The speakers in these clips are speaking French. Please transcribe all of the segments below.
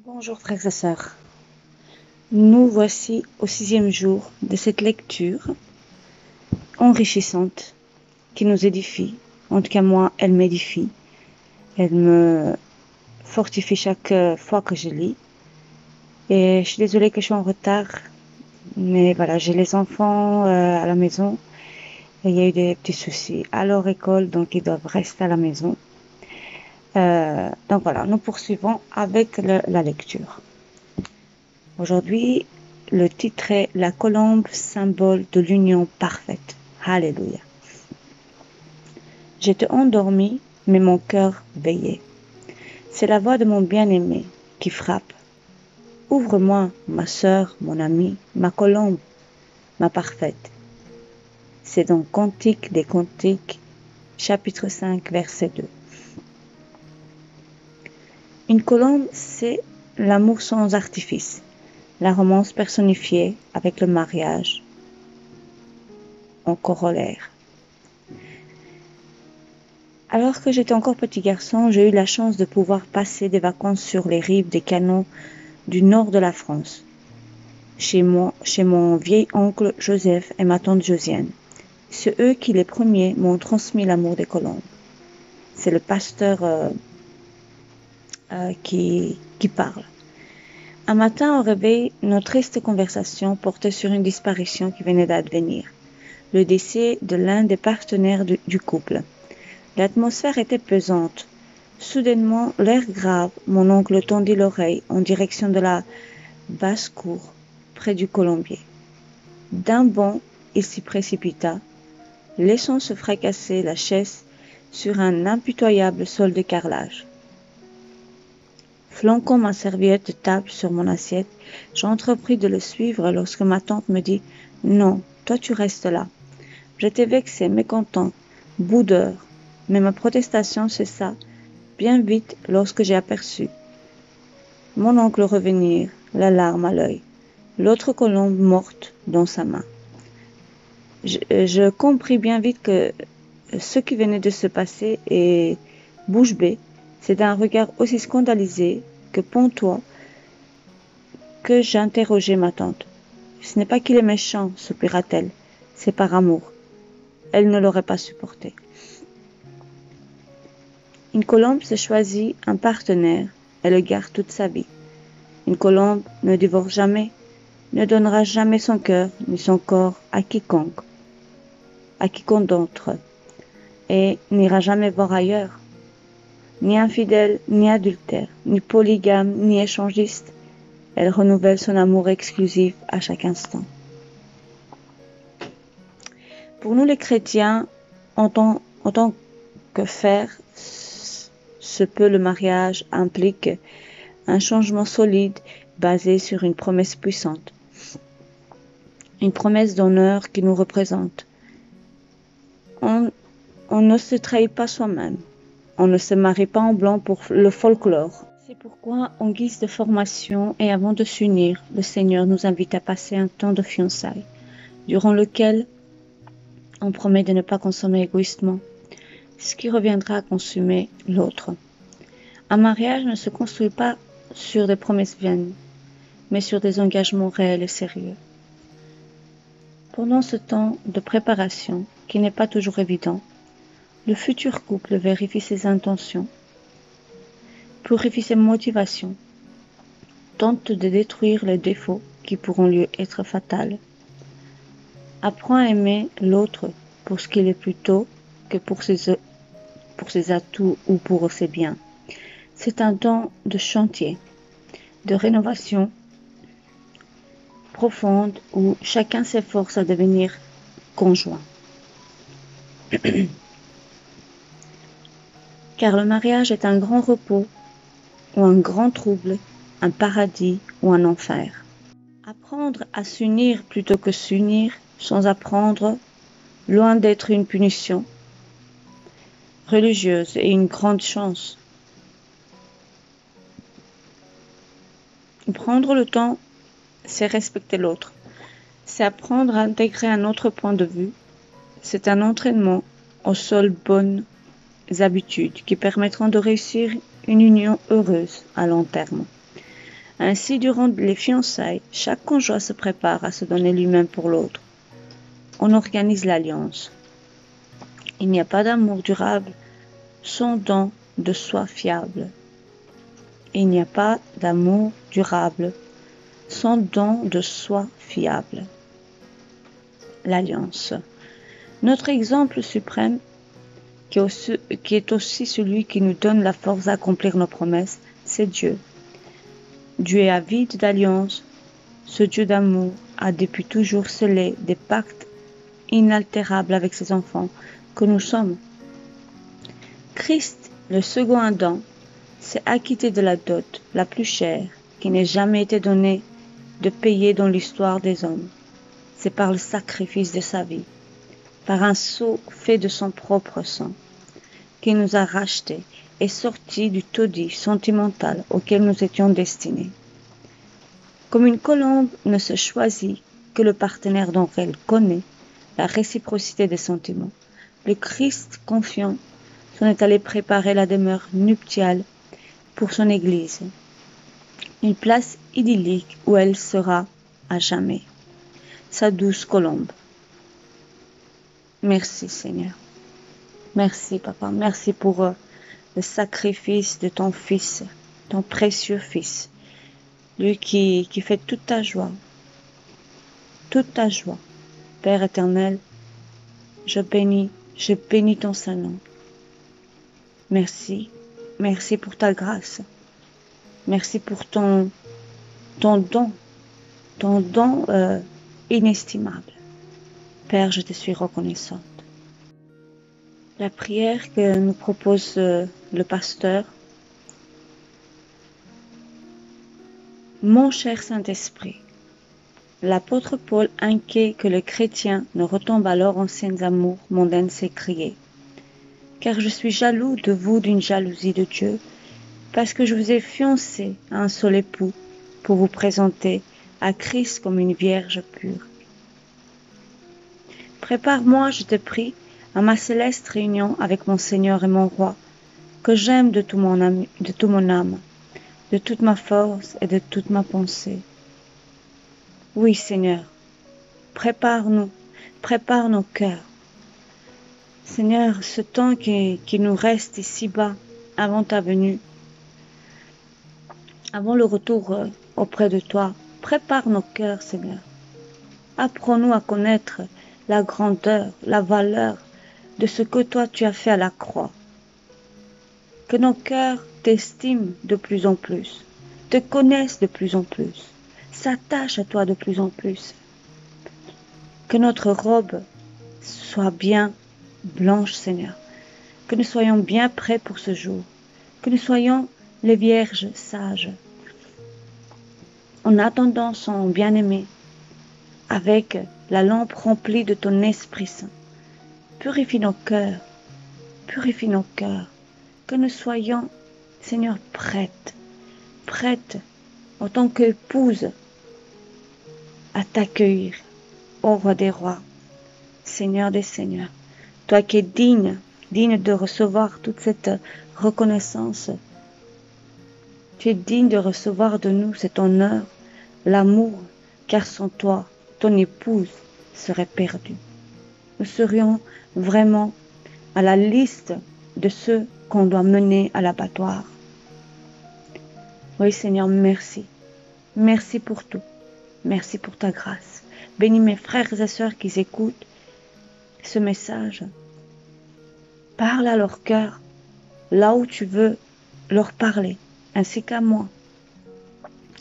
Bonjour frères et sœurs, nous voici au 6e jour de cette lecture enrichissante qui nous édifie. En tout cas moi, elle m'édifie, elle me fortifie chaque fois que je lis. Et je suis désolée que je suis en retard, mais voilà, j'ai les enfants à la maison et il y a eu des petits soucis à leur école, donc ils doivent rester à la maison. Donc voilà, nous poursuivons avec la lecture. Aujourd'hui, le titre est La colombe, symbole de l'union parfaite. Alléluia. J'étais endormi, mais mon cœur veillait. C'est la voix de mon bien-aimé qui frappe. Ouvre-moi, ma sœur, mon amie, ma colombe, ma parfaite. C'est dans Cantique des Cantiques, chapitre 5, verset 2. Une colombe, c'est l'amour sans artifice, la romance personnifiée avec le mariage en corollaire. Alors que j'étais encore petit garçon, j'ai eu la chance de pouvoir passer des vacances sur les rives des canaux du nord de la France, chez mon vieil oncle Joseph et ma tante Josiane. C'est eux qui les premiers m'ont transmis l'amour des colombes. C'est le pasteur qui parle. Un matin au réveil, notre triste conversation portait sur une disparition qui venait d'advenir, le décès de l'un des partenaires du couple. L'atmosphère était pesante. Soudainement, l'air grave, mon oncle tendit l'oreille en direction de la basse-cour, près du colombier. D'un bond, il s'y précipita, laissant se fracasser la chaise sur un impitoyable sol de carrelage. Flanquant ma serviette de table sur mon assiette, j'entrepris de le suivre lorsque ma tante me dit « Non, toi tu restes là ». J'étais vexé, mécontent, boudeur, mais ma protestation cessa bien vite lorsque j'ai aperçu mon oncle revenir, la larme à l'œil, l'autre colombe morte dans sa main. Je compris bien vite que ce qui venait de se passer et bouche bée, c'est d'un regard aussi scandalisé que pontois que j'interrogeai ma tante. Ce n'est pas qu'il est méchant, soupira-t-elle, c'est par amour. Elle ne l'aurait pas supporté. Une colombe se choisit un partenaire et le garde toute sa vie. Une colombe ne divorce jamais, ne donnera jamais son cœur ni son corps à quiconque d'entre eux, et n'ira jamais voir ailleurs. Ni infidèle, ni adultère, ni polygame, ni échangiste, elle renouvelle son amour exclusif à chaque instant. Pour nous les chrétiens, en tant que faire se peut, le mariage implique un changement solide basé sur une promesse puissante, une promesse d'honneur qui nous représente. On ne se trahit pas soi-même, on ne se marie pas en blanc pour le folklore. C'est pourquoi, en guise de formation et avant de s'unir, le Seigneur nous invite à passer un temps de fiançailles, durant lequel on promet de ne pas consommer égoïstement, ce qui reviendra à consumer l'autre. Un mariage ne se construit pas sur des promesses vaines, mais sur des engagements réels et sérieux. Pendant ce temps de préparation, qui n'est pas toujours évident, le futur couple vérifie ses intentions, purifie ses motivations, tente de détruire les défauts qui pourront lui être fatals, apprend à aimer l'autre pour ce qu'il est plutôt que pour ses atouts ou pour ses biens. C'est un temps de chantier, de rénovation profonde où chacun s'efforce à devenir conjoint. Car le mariage est un grand repos ou un grand trouble, un paradis ou un enfer. Apprendre à s'unir plutôt que s'unir sans apprendre, loin d'être une punition religieuse et une grande chance. Prendre le temps, c'est respecter l'autre. C'est apprendre à intégrer un autre point de vue. C'est un entraînement aux seules bonnes habitudes qui permettront de réussir une union heureuse à long terme. Ainsi, durant les fiançailles, chaque conjoint se prépare à se donner lui-même pour l'autre. On organise l'alliance. Il n'y a pas d'amour durable sans don de soi fiable. Il n'y a pas d'amour durable sans don de soi fiable. L'alliance. Notre exemple suprême, qui est aussi celui qui nous donne la force d'accomplir nos promesses, c'est Dieu. Dieu est avide d'alliance. Ce Dieu d'amour a depuis toujours scellé des pactes inaltérables avec ses enfants que nous sommes. Christ, le second Adam, s'est acquitté de la dot la plus chère qui n'ait jamais été donnée de payer dans l'histoire des hommes. C'est par le sacrifice de sa vie, par un sceau fait de son propre sang, qu'il nous a rachetés et sortis du taudis sentimental auquel nous étions destinés. Comme une colombe ne se choisit que le partenaire dont elle connaît la réciprocité des sentiments, le Christ confiant s'en est allé préparer la demeure nuptiale pour son Église, une place idyllique où elle sera à jamais, sa douce colombe. Merci Seigneur. Merci Papa. Merci pour le sacrifice de ton Fils, ton précieux Fils. Lui qui fait toute ta joie. Toute ta joie. Père éternel, je bénis ton Saint-Nom. Merci. Merci pour ta grâce. Merci pour ton don inestimable. Père, je te suis reconnaissante. La prière que nous propose le pasteur. Mon cher Saint-Esprit, l'apôtre Paul, inquiet que le chrétien ne retombe à leurs anciennes amours mondaines, s'écriait : car je suis jaloux de vous d'une jalousie de Dieu, parce que je vous ai fiancé à un seul époux pour vous présenter à Christ comme une vierge pure. Prépare-moi, je te prie, à ma céleste réunion avec mon Seigneur et mon Roi, que j'aime de tout mon âme, de toute ma force et de toute ma pensée. Oui, Seigneur, prépare nos cœurs. Seigneur, ce temps qui nous reste ici-bas avant ta venue, avant le retour auprès de toi, prépare nos cœurs, Seigneur. Apprends-nous à connaître la grandeur, la valeur de ce que toi tu as fait à la croix. Que nos cœurs t'estiment de plus en plus, te connaissent de plus en plus, s'attachent à toi de plus en plus. Que notre robe soit bien blanche, Seigneur. Que nous soyons bien prêts pour ce jour. Que nous soyons les vierges sages. En attendant son bien-aimé, avec la lampe remplie de ton Esprit Saint. Purifie nos cœurs. Purifie nos cœurs. Que nous soyons, Seigneur, prêtes en tant qu'épouse à t'accueillir, ô Roi des rois, Seigneur des seigneurs. Toi qui es digne de recevoir toute cette reconnaissance. Tu es digne de recevoir de nous cet honneur, l'amour, car sans toi, ton épouse serait perdue. Nous serions vraiment à la liste de ceux qu'on doit mener à l'abattoir. Oui, Seigneur, merci. Merci pour tout. Merci pour ta grâce. Bénis mes frères et sœurs qui écoutent ce message. Parle à leur cœur, là où tu veux leur parler, ainsi qu'à moi.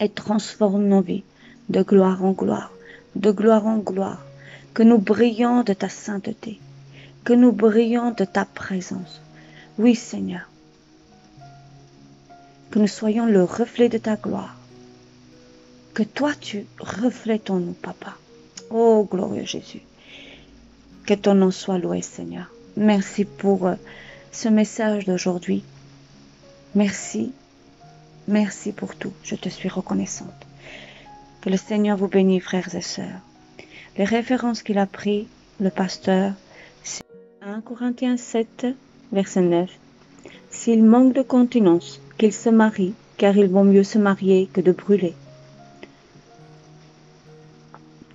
Et transforme nos vies de gloire en gloire, de gloire en gloire. Que nous brillons de ta sainteté, que nous brillons de ta présence. Oui, Seigneur. Que nous soyons le reflet de ta gloire. Que toi, tu reflètes en nous, Papa. Oh, glorieux Jésus. Que ton nom soit loué, Seigneur. Merci pour ce message d'aujourd'hui. Merci. Merci pour tout. Je te suis reconnaissante. Que le Seigneur vous bénisse, frères et sœurs. Les références qu'il a prises, le pasteur, c'est 1 Corinthiens 7, verset 9. S'il manque de continence, qu'il se marie car il vaut mieux se marier que de brûler.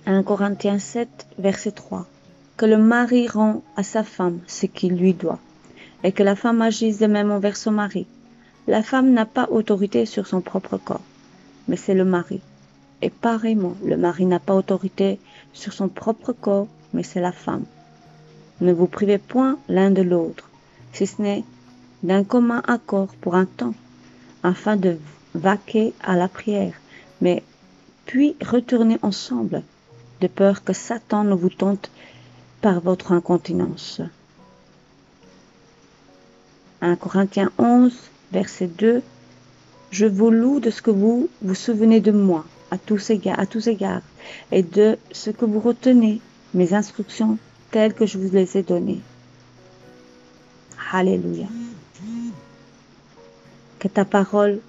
1 Corinthiens 7, verset 3. Que le mari rend à sa femme ce qu'il lui doit, et que la femme agisse de même envers son mari. La femme n'a pas autorité sur son propre corps, mais c'est le mari. Et pareillement, le mari n'a pas autorité sur son propre corps, mais c'est la femme. Ne vous privez point l'un de l'autre, si ce n'est d'un commun accord pour un temps, afin de vaquer à la prière, mais puis retournez ensemble, de peur que Satan ne vous tente par votre incontinence. 1 Corinthiens 11, verset 2. Je vous loue de ce que vous vous souvenez de moi, à tous égards, et de ce que vous retenez mes instructions telles que je vous les ai données. Alléluia. Que ta parole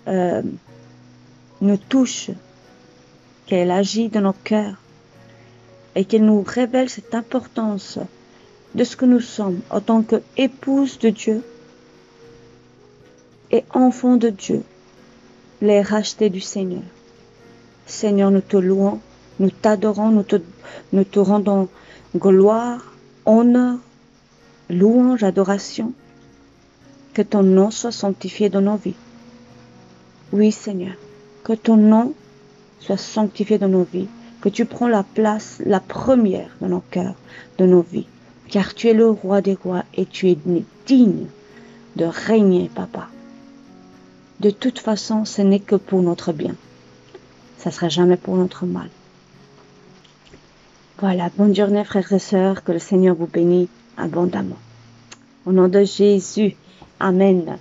nous touche, qu'elle agit dans nos cœurs et qu'elle nous révèle cette importance de ce que nous sommes en tant qu'épouses de Dieu et enfants de Dieu, les rachetés du Seigneur. Seigneur, nous te louons, nous t'adorons, nous te rendons gloire, honneur, louange, adoration. Que ton nom soit sanctifié dans nos vies. Oui, Seigneur, que ton nom soit sanctifié dans nos vies, que tu prends la place, la première dans nos cœurs, de nos vies, car tu es le roi des rois et tu es digne de régner, Papa. De toute façon, ce n'est que pour notre bien. Ça ne sera jamais pour notre mal. Voilà, bonne journée frères et sœurs, que le Seigneur vous bénisse abondamment. Au nom de Jésus, Amen.